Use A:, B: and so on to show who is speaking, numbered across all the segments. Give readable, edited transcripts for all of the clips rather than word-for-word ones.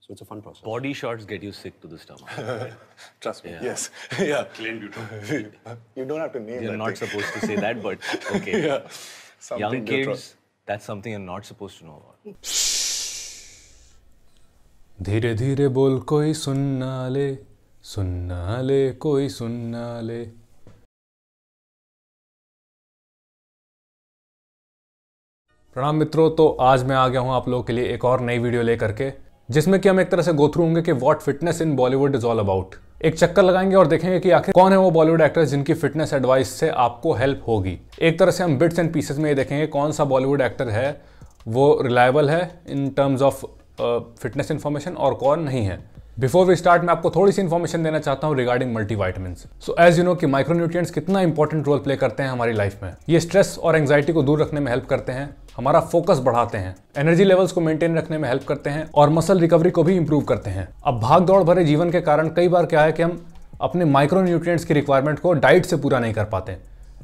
A: So it's a fun process.
B: Body shots get you sick to the stomach.
A: Trust me.
B: Yeah.
A: Yes. Yeah.
B: Clean neutral.
A: You don't have to name
B: You're
A: that
B: not
A: thing.
B: supposed to say that, but okay.
A: Yeah. Something
B: Young
A: neutral.
B: kids, that's something you're not supposed to know about.
C: धीरे धीरे बोल कोई सुनना ले कोई सुनना ले। प्रणाम मित्रों, तो आज मैं आ गया हूं आप लोगों के लिए एक और नई वीडियो लेकर के, जिसमें कि हम एक तरह से गो थ्रू होंगे कि what fitness in Bollywood is all about. एक चक्कर लगाएंगे और देखेंगे कि आखिर कौन है वो बॉलीवुड एक्टर्स जिनकी फिटनेस एडवाइस से आपको हेल्प होगी। एक तरह से हम बिट्स एंड पीसेस में ये देखेंगे कौन सा बॉलीवुड एक्टर है वो रिलायबल है in terms of fitness information और कौन नहीं है। बिफोर वी स्टार्ट मैं आपको थोड़ी सी इन्फॉर्मेशन देना चाहता हूं regarding multivitamins. So as you know कि माइक्रोन्यूट्रिएंट्स कितना इंपॉर्टेंट रोल प्ले करते हैं हमारी लाइफ में। ये स्ट्रेस और एंग्जाइटी को दूर रखने में हेल्प करते हैं, हमारा फोकस बढ़ाते हैं, एनर्जी लेवल्स को मेंटेन रखने में हेल्प करते हैं और मसल रिकवरी को भी इंप्रूव करते हैं। अब भाग दौड़ भरे जीवन के कारण कई बार क्या है कि हम अपने माइक्रोन्यूट्रिएंट्स की रिक्वायरमेंट को डाइट से पूरा नहीं कर पाते।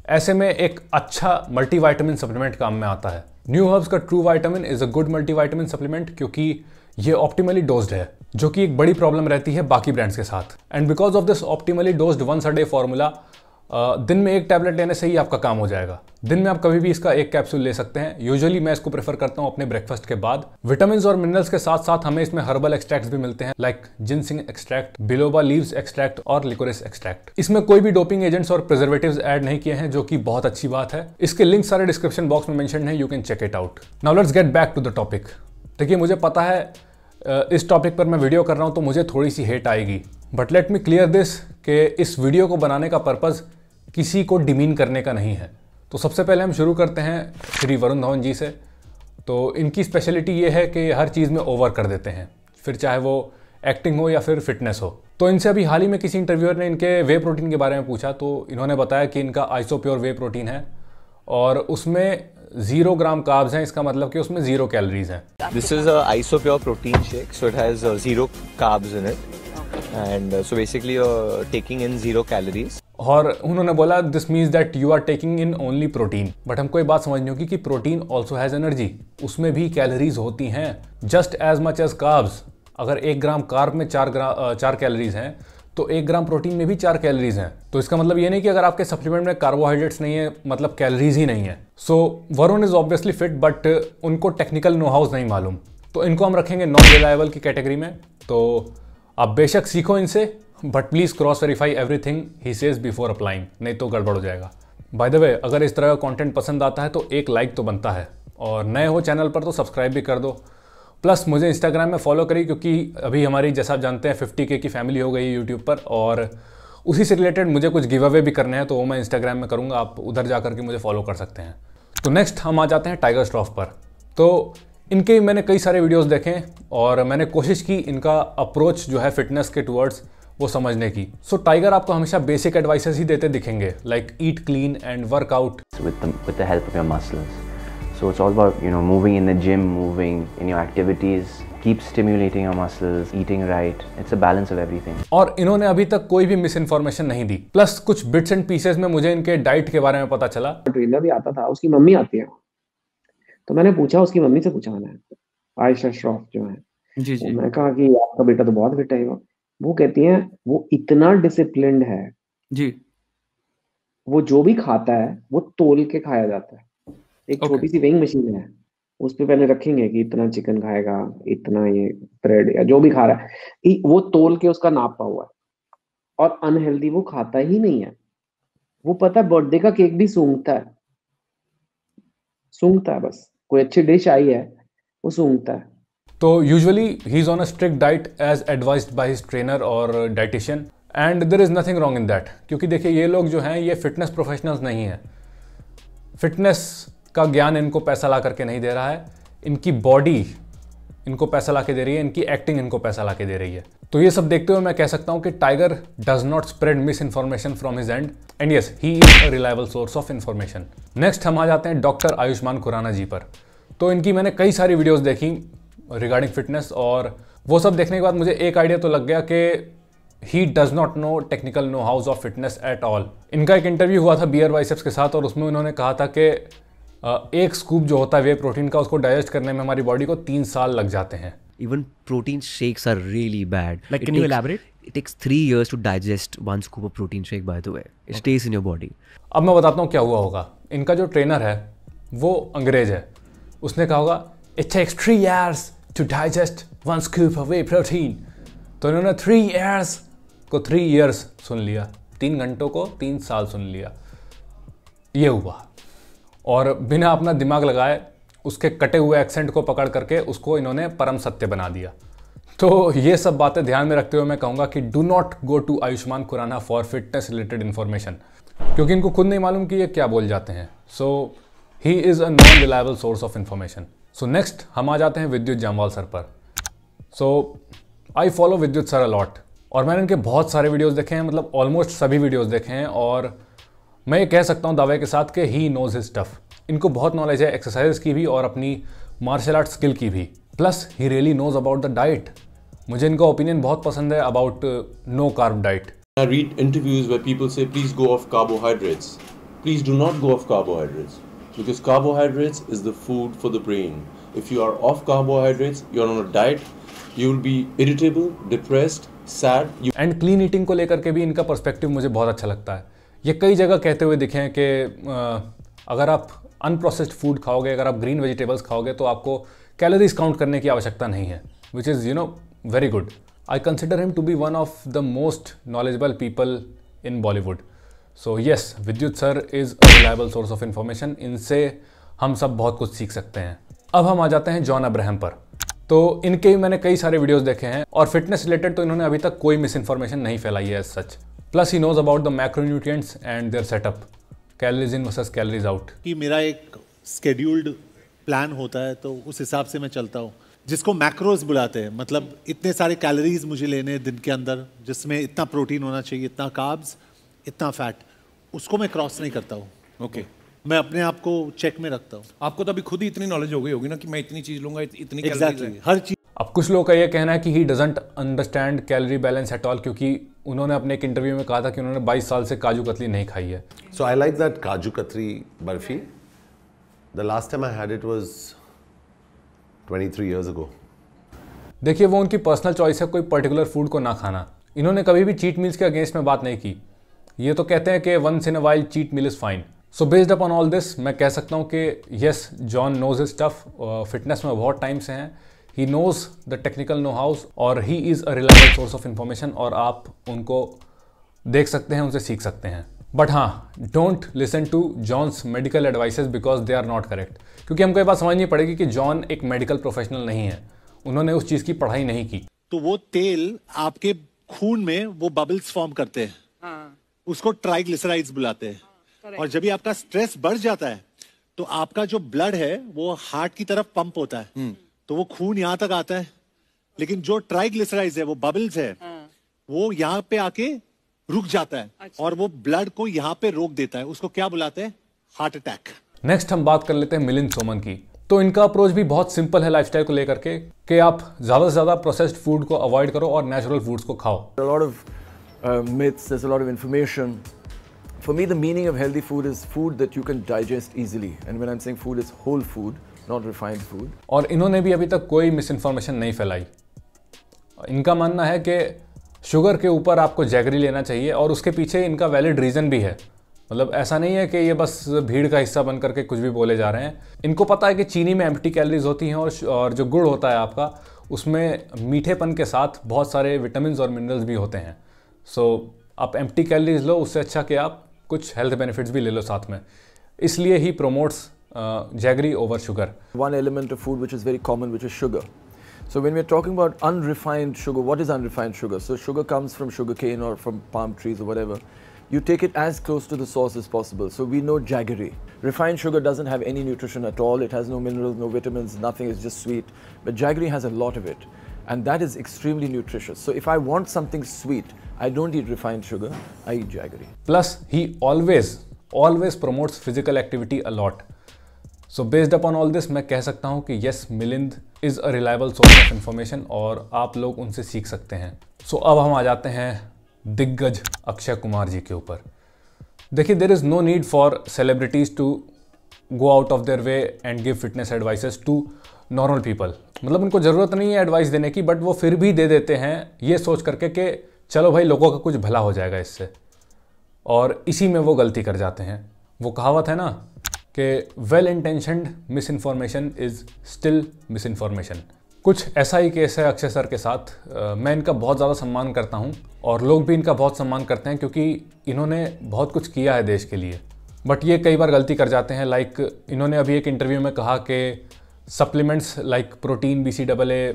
C: ऐसे में एक अच्छा मल्टीविटामिन सप्लीमेंट काम में आता है। न्यू हर्ब्स का true vitamin is a good multivitamin supplement, क्योंकि ये ऑप्टिमली डोज्ड है, जो कि एक बड़ी प्रॉब्लम रहती है बाकी ब्रांड्स के साथ। And because of this optimally dosed once a day formula, दिन में एक टैबलेट लेने से ही आपका काम हो जाएगा। दिन में आप कभी भी इसका एक कैप्सूल ले सकते हैं। यूजुअली मैं इसको प्रेफर करता हूं अपने ब्रेकफास्ट के बाद। विटामिन और मिनरल्स के साथ साथ हमें इसमें हर्बल एक्सट्रैक्ट्स भी मिलते हैं, like ginseng extract, biloba leaves extract और लिकोरिस एक्सट्रैक्ट। इसमें कोई भी डोपिंग एजेंट्स और प्रिजर्वेटिव्स ऐड नहीं किए हैं, जो कि बहुत अच्छी बात है। इसके लिंक सारे डिस्क्रिप्शन बॉक्स में मेंशन है, you can check it out. Now let's get back to the topic. देखिए, मुझे पता है इस टॉपिक पर मैं वीडियो कर रहा हूं तो मुझे थोड़ी सी हेट आएगी, but let me clear this कि इस वीडियो को बनाने का पर्पस किसी को डिमीन करने का नहीं है। तो सबसे पहले हम शुरू करते हैं श्री वरुण धवन जी से। तो इनकी स्पेशलिटी ये है कि हर चीज़ में ओवर कर देते हैं, फिर चाहे वो एक्टिंग हो या फिर फिटनेस हो। तो इनसे अभी हाल ही में किसी इंटरव्यूअर ने इनके वे प्रोटीन के बारे में पूछा, तो इन्होंने बताया कि इनका आइसोप्योर वे प्रोटीन है और उसमें 0 ग्राम कार्ब्स हैं। इसका मतलब कि उसमें 0 कैलोरीज हैं।
B: This is a isopure protein shake, so it has 0 carbs in it, and so basically you're taking in 0 calories.
C: और उन्होंने बोला this means that you are taking in only protein. But हमको एक बात समझनी होगी कि प्रोटीन ऑल्सो हैज एनर्जी, उसमें भी कैलोरीज होती हैं just as much as carbs. अगर 1 ग्राम कार्ब में 4 कैलोरीज हैं तो 1 ग्राम प्रोटीन में भी 4 कैलोरीज हैं। तो इसका मतलब ये नहीं कि अगर आपके सप्लीमेंट में कार्बोहाइड्रेट्स नहीं है मतलब कैलोरीज ही नहीं है। So Varun is obviously fit, but उनको टेक्निकल नो हाउस नहीं मालूम, तो इनको हम रखेंगे नॉन रिलायबल की कैटेगरी में। तो आप बेशक सीखो इनसे, but please cross verify everything he says before applying, नहीं तो गड़बड़ हो जाएगा। बाय द वे, अगर इस तरह का कंटेंट पसंद आता है तो एक लाइक तो बनता है, और नए हो चैनल पर तो सब्सक्राइब भी कर दो। प्लस मुझे इंस्टाग्राम में फॉलो करिए, क्योंकि अभी हमारी जैसा आप जानते हैं 50K की फैमिली हो गई है यूट्यूब पर, और उसी से रिलेटेड मुझे कुछ गिव अवे भी करने हैं, तो वो मैं इंस्टाग्राम में करूँगा, आप उधर जा करके मुझे फॉलो कर सकते हैं। तो नेक्स्ट हम आ जाते हैं टाइगर श्रॉफ पर। तो इनके मैंने कई सारे वीडियोस देखे और मैंने कोशिश की इनका अप्रोच जो है फिटनेस के टुवर्ड्स वो समझने की। सो टाइगर आपको हमेशा बेसिक एडवाइसेस ही देते दिखेंगे, like eat clean and workout
D: with the help of your muscles. So it's all about, you know, moving in the gym, moving in your activities, keep stimulating your muscles, eating right. It's a balance of everything.
C: और इन्होंने अभी तक कोई भी miss information नहीं दी। Plus कुछ bits and pieces में मुझे इनके डाइट के बारे में पता चला।
E: ट्रेनर भी आता था, उसकी मम्मी आती है, तो मैंने पूछा, उसकी मम्मी से पूछा मैंने, आयशा श्रॉफ जो है जी जी, मैं कहा कि आपका बेटा तो बहुत फिट है। वो कहती है वो इतना डिसिप्लिन्ड है जी, वो जो भी खाता है वो तोल के खाया जाता है। एक छोटी सी वेइंग मशीन है, उस पे पहले रखेंगे कि इतना चिकन खाएगा, इतना ये ब्रेड या जो भी खा रहा है वो तोल के उसका नापा हुआ है। और अनहेल्दी वो खाता ही नहीं है। वो पता है बर्थडे का केक भी सूंघता है, बस कोई अच्छी डिश आई है वो सूंघता है।
C: तो usually he is on a strict diet as advised by his trainer और dietitian, and there is nothing wrong in that. क्योंकि देखिए, ये लोग जो हैं ये फिटनेस प्रोफेशनल्स नहीं हैं। फिटनेस का ज्ञान इनको पैसा ला करके नहीं दे रहा है, इनकी बॉडी इनको पैसा ला के दे रही है, इनकी एक्टिंग इनको पैसा ला के दे रही है। तो ये सब देखते हुए मैं कह सकता हूं कि tiger does not spread miss information from his and, and yes he is a reliable source of information. Next हम आ जाते हैं डॉक्टर आयुष्मान खुराना जी पर। तो इनकी मैंने कई सारी वीडियोस देखी रिगार्डिंग फिटनेस, और वो सब देखने के बाद मुझे एक आइडिया तो लग गया कि he does not know technical know house of fitness at all. इनका एक इंटरव्यू हुआ था बियर बाइसेप्स के साथ, और उसमें उन्होंने कहा था कि एक स्कूप जो होता है वे प्रोटीन का, उसको डाइजेस्ट करने में हमारी बॉडी को 3 साल लग जाते हैं।
F: Even protein shakes are really bad.
G: Like, can you elaborate?
F: It takes 3 years to digest 1 scoop of protein shake, by the way. It stays in your body.
C: अब मैं बताता हूँ क्या हुआ होगा. इनका जो ट्रेनर है वो अंग्रेज है. उसने कहा होगा it takes 3 years to digest 1 scoop of whey protein. तो इन्होंने 3 years को 3 years सुन लिया, 3 घंटों को 3 साल सुन लिया. ये हुआ. और बिना अपना दिमाग लगाए उसके कटे हुए एक्सेंट को पकड़ करके उसको इन्होंने परम सत्य बना दिया. तो ये सब बातें ध्यान में रखते हुए मैं कहूँगा कि do not go to Ayushmann Khurrana for fitness related information, क्योंकि इनको खुद नहीं मालूम कि ये क्या बोल जाते हैं. So he is a non reliable source of information. So next हम आ जाते हैं विद्युत जामवाल सर पर. So I follow Vidyut sir a lot और मैंने इनके बहुत सारे वीडियोज़ देखे हैं, मतलब ऑलमोस्ट सभी वीडियोज़ देखे हैं, और मैं ये कह सकता हूँ दावे के साथ कि ही नोज हिज स्टफ. इनको बहुत नॉलेज है एक्सरसाइज की भी और अपनी मार्शल आर्ट स्किल की भी. Plus he really knows about the diet. मुझे इनका ओपिनियन बहुत पसंद है about no carb diet.
H: I read interviews where people say, please go off carbohydrates. Please do not go off carbohydrates, because carbohydrates is the food for the brain. If you are off carbohydrates, you are on a diet, you will be irritable, depressed, sad.
C: And clean eating को लेकर के भी इनका perspective मुझे बहुत अच्छा लगता है. ये कई जगह कहते हुए दिखे हैं कि अगर आप अनप्रोसेस्ड फूड खाओगे, अगर आप ग्रीन वेजिटेबल्स खाओगे तो आपको कैलोरीज काउंट करने की आवश्यकता नहीं है, which is very good. I consider him to be one of the most knowledgeable people in Bollywood. So yes, Vidyut sir is a reliable source of information. इनसे हम सब बहुत कुछ सीख सकते हैं. अब हम आ जाते हैं जॉन अब्राहम पर. तो इनके मैंने कई सारे वीडियोस देखे हैं और फिटनेस रिलेटेड तो इन्होंने अभी तक कोई मिस इन्फॉर्मेशन नहीं फैलाई है as such. Plus he knows about the macronutrients and their setup, calories in versus calories out.
I: कि मेरा एक स्केड्यूल्ड प्लान होता है तो उस हिसाब से मैं चलता हूँ, जिसको मैक्रोज बुलाते हैं. मतलब इतने सारे कैलोरीज मुझे लेने हैं दिन के अंदर, जिसमें इतना प्रोटीन होना चाहिए, इतना कार्ब्स, इतना फैट. उसको मैं क्रॉस नहीं करता हूँ. ओके, मैं अपने आप को चेक में रखता हूँ.
G: आपको तो अभी खुद ही इतनी नॉलेज हो गई होगी ना कि मैं इतनी चीज लूंगा, इतनी
I: एग्जैक्टली हर चीज.
C: अब कुछ लोगों का ये कहना है कि he doesn't understand calorie balance at all, क्योंकि उन्होंने अपने एक इंटरव्यू में कहा था कि उन्होंने 22 साल से काजू कतली नहीं खाई है.
J: सो I like that kaju katli barfi. The last time I had it was 23 years ago.
C: देखिए वो उनकी पर्सनल चॉइस है कोई पर्टिकुलर फूड को ना खाना. इन्होंने कभी भी चीट मील्स के अगेंस्ट में बात नहीं की. ये तो कहते हैं कि once in a while cheat meal is fine. So based upon all this मैं कह सकता हूँ कि yes, John knows his stuff. Fitness में बहुत टाइम से हैं. He knows the technical know hows और he is a reliable source of information, और आप उनको देख सकते हैं, उनसे सीख सकते हैं. बट हाँ, don't listen to John's medical advices because they are not correct. क्योंकि हमको ये बात समझनी पड़ेगी कि जॉन एक मेडिकल प्रोफेशनल नहीं है. उन्होंने उस चीज़ की पढ़ाई नहीं की.
I: तो वो तेल आपके खून में वो बबल्स फॉर्म करते हैं. उसको ट्राइग्लिसराइड्स बुलाते हैं. और जब भी आपका स्ट्रेस बढ़ जाता है तो आपका जो ब्लड है वो हार्ट की तरफ पंप होता है. तो वो खून यहाँ तक आता है, लेकिन जो ट्राइग्लिसराइड्स है, वो बबल्स है, वो यहाँ पे आके रुक जाता है. और वो ब्लड को यहाँ पे रोक देता है. उसको क्या बुलाते हैं? Heart attack.
C: नेक्स्ट हम बात कर लेते हैं मिलिंद सोमन की. तो इनका अप्रोच भी बहुत सिंपल है लाइफस्टाइल को लेकर के, कि आप ज़्यादा से ज़्यादा प्रोसेस्ड फूड को अवॉइड करो और नेचुरल फूड्स को खाओ.
K: A lot of myths, there's a lot of information. For me, the meaning of healthy food is food that you can digest easily. And when I'm saying food, it's whole food, not refined food.
C: और इन्होंने भी अभी तक कोई miss information नहीं फैलाई. इनका मानना है कि शुगर के ऊपर आपको जैगरी लेना चाहिए और उसके पीछे इनका वैलिड रीज़न भी है. मतलब ऐसा नहीं है कि ये बस भीड़ का हिस्सा बन करके कुछ भी बोले जा रहे हैं. इनको पता है कि चीनी में एम्प्टी कैलोरीज होती हैं और जो गुड़ होता है आपका, उसमें मीठेपन के साथ बहुत सारे विटामिन और मिनरल्स भी होते हैं. सो आप एम्प्टी कैलोरीज लो, उससे अच्छा कि आप कुछ हेल्थ बेनिफिट्स भी ले लो साथ में. इसलिए he promotes jaggery over sugar.
K: One element of food which is very common, which is sugar. So when we're talking about unrefined sugar, what is unrefined sugar? So sugar comes from sugarcane or from palm trees or whatever. You take it as close to the source as possible. So we know jaggery. Refined sugar doesn't have any nutrition at all. It has no minerals, no vitamins, nothing. It's just sweet. But jaggery has a lot of it. And that is extremely nutritious. So if I want something sweet, I don't eat refined sugar. I eat jaggery.
C: Plus, he always promotes physical activity a lot. So based upon all this, मैं कह सकता हूँ कि yes, Milind is a reliable source of information और आप लोग उनसे सीख सकते हैं. So अब हम आ जाते हैं दिग्गज अक्षय कुमार जी के ऊपर. देखिए, there is no need for celebrities to go out of their way and give fitness advices to normal people. मतलब उनको ज़रूरत नहीं है एडवाइस देने की, बट वो फिर भी दे देते हैं ये सोच करके कि चलो भाई लोगों का कुछ भला हो जाएगा इससे, और इसी में वो गलती कर जाते हैं। वो कहावत है ना कि well intentioned miss information is still miss information. कुछ ऐसा ही केस है अक्षय सर के साथ। मैं इनका बहुत ज़्यादा सम्मान करता हूँ और लोग भी इनका बहुत सम्मान करते हैं क्योंकि इन्होंने बहुत कुछ किया है देश के लिए, बट ये कई बार गलती कर जाते हैं। लाइक इन्होंने अभी एक इंटरव्यू में कहा कि सप्लीमेंट्स लाइक प्रोटीन, BCAA,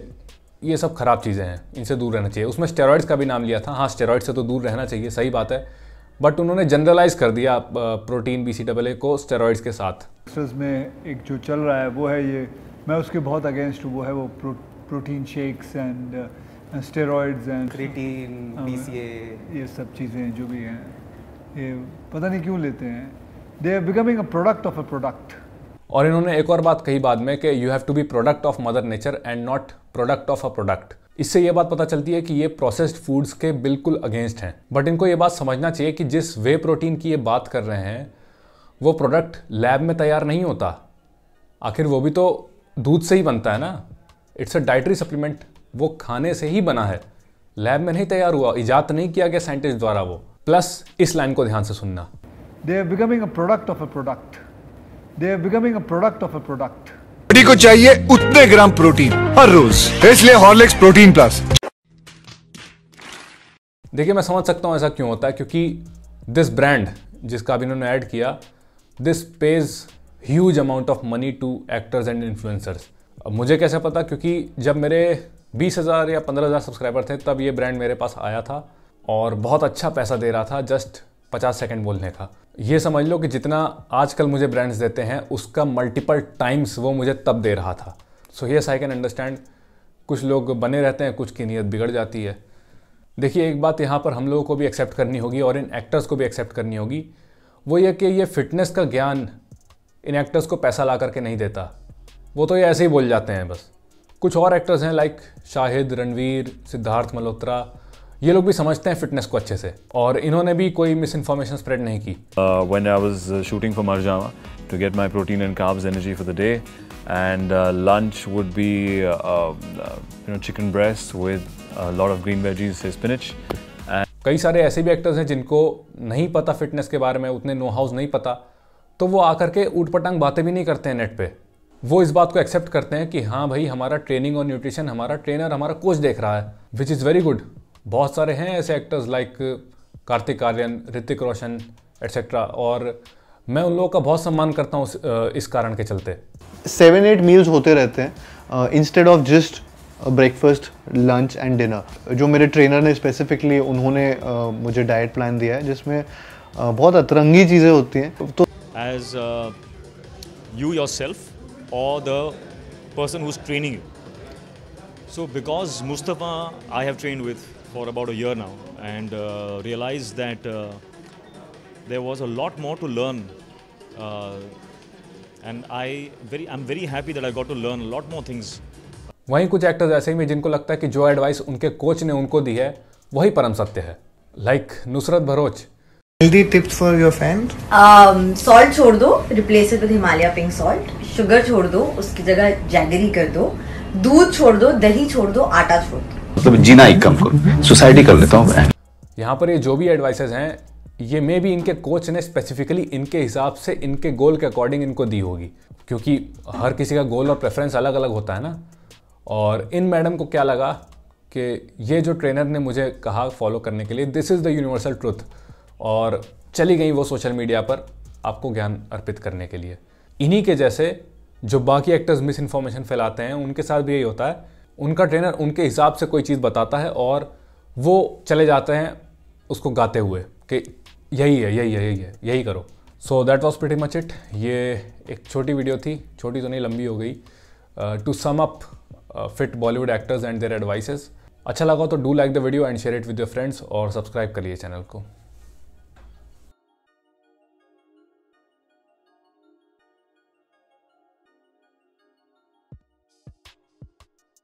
C: ये सब ख़राब चीज़ें हैं, इनसे दूर रहना चाहिए। उसमें स्टेरॉइड्स का भी नाम लिया था। हाँ, स्टेरॉइड से तो दूर रहना चाहिए, सही बात है, बट उन्होंने जनरलाइज कर दिया प्रोटीन, BCAA को स्टेरॉइड्स के साथ।
L: में एक जो चल रहा है वो है ये, मैं उसके बहुत अगेंस्ट हूँ, वो है वो protein shakes and steroids and
B: creatine, BCA,
L: ये सब चीज़ें जो भी हैं, ये पता नहीं क्यों लेते हैं। They are becoming a product of a product.
C: और इन्होंने एक और बात कही बाद में कि you have to be product of mother nature and not product of a product. इससे ये बात पता चलती है कि ये प्रोसेस्ड फूड्स के बिल्कुल अगेंस्ट हैं। बट इनको ये बात समझना चाहिए कि जिस वे प्रोटीन की ये बात कर रहे हैं वो प्रोडक्ट लैब में तैयार नहीं होता, आखिर वो भी तो दूध से ही बनता है ना। इट्स अ डाइटरी सप्लीमेंट, वो खाने से ही बना है, लैब में नहीं तैयार हुआ, इजाद नहीं किया गया साइंटिस्ट द्वारा वो। प्लस इस लाइन को ध्यान से सुनना,
L: they are becoming a product of a product. They are becoming a product of a product.
M: Body को चाहिए उतने ग्राम प्रोटीन हर रोज, इसलिए हॉर्लिक्स प्रोटीन प्लस।
C: देखिए मैं समझ सकता हूं ऐसा क्यों होता है, क्योंकि दिस ब्रांड जिसका भी इन्होंने ऐड किया, this pays huge amount of money to actors and influencers. अब मुझे कैसे पता, क्योंकि जब मेरे 20,000 या 15,000 सब्सक्राइबर थे तब ये ब्रांड मेरे पास आया था और बहुत अच्छा पैसा दे रहा था जस्ट 50 सेकंड बोलने का। ये समझ लो कि जितना आजकल मुझे ब्रांड्स देते हैं उसका मल्टीपल टाइम्स वो मुझे तब दे रहा था। So yes, I can understand, कुछ लोग बने रहते हैं, कुछ की नीयत बिगड़ जाती है। देखिए एक बात यहाँ पर हम लोगों को भी एक्सेप्ट करनी होगी और इन एक्टर्स को भी एक्सेप्ट करनी होगी, वो ये कि ये फिटनेस का ज्ञान इन एक्टर्स को पैसा ला करके नहीं देता, वो तो ये ऐसे ही बोल जाते हैं बस। कुछ और एक्टर्स हैं लाइक शाहिद, रणवीर, सिद्धार्थ मल्होत्रा, ये लोग भी समझते हैं फिटनेस को अच्छे से और इन्होंने भी कोई मिस इन्फॉर्मेशन स्प्रेड नहीं की।
N: When I was shooting for Marjama to get my protein and carbs energy for the day, and lunch would be chicken breast with a lot of green veggies, say spinach.
C: कई सारे ऐसे भी actors हैं जिनको नहीं पता fitness के बारे में, उतने नो हाउस नहीं पता, तो वो आकर के ऊटपटांग बातें भी नहीं करते हैं नेट पे। वो इस बात को एक्सेप्ट करते हैं कि हाँ भाई हमारा ट्रेनिंग और न्यूट्रिशन हमारा ट्रेनर, हमारा कोच देख रहा है, विच इज़ वेरी गुड। बहुत सारे हैं ऐसे actors like Kartik Aaryan, Hrithik Roshan etcetera, और मैं उन लोगों का बहुत सम्मान करता हूँ इस कारण के चलते।
O: 7-8 मील्स होते रहते हैं instead of just breakfast, lunch and dinner. जो मेरे ट्रेनर ने स्पेसिफिकली उन्होंने मुझे डाइट प्लान दिया है जिसमें बहुत अतरंगी चीज़ें होती हैं। तो
P: as you yourself or the person who's training you. So because Mustafa I have trained with for about a year now and realized that there was a lot more to learn and I'm very happy that I got to learn a lot more things.
C: वहीं कुछ actors ऐसे ही जिनको लगता है कि जो advice उनके coach ने उनको दी है वही परम सत्य है, like Nushrat Bharucha.
Q: Healthy tips for your friend?
R: Salt छोड़ दो, replace it with Himalaya pink salt. Sugar छोड़ दो, उसकी जगह जैगरी कर दो। दूध छोड़ दो, दही छोड़ दो, आटा छोड़ दो।
S: मतलब जीना एक कम करो, सोसाइटी कर लेता हूँ।
C: यहाँ पर ये जो भी एडवाइसेस हैं ये मे भी इनके कोच ने स्पेसिफिकली इनके हिसाब से, इनके गोल के अकॉर्डिंग इनको दी होगी, क्योंकि हर किसी का गोल और प्रेफरेंस अलग अलग होता है ना। और इन मैडम को क्या लगा कि ये जो ट्रेनर ने मुझे कहा फॉलो करने के लिए, this is the universal truth, और चली गई वो सोशल मीडिया पर आपको ज्ञान अर्पित करने के लिए। इन्हीं के जैसे जो बाकी एक्टर्स मिस इन्फॉर्मेशन फैलाते हैं उनके साथ भी यही होता है। उनका ट्रेनर उनके हिसाब से कोई चीज़ बताता है और वो चले जाते हैं उसको गाते हुए कि यही है, यही है, यही है, यही करो। So that was pretty much it. ये एक छोटी वीडियो थी, छोटी तो नहीं, लंबी हो गई, to sum up fit Bollywood actors and their advices. अच्छा लगा तो do like the video and share it with your friends और सब्सक्राइब करिए चैनल को।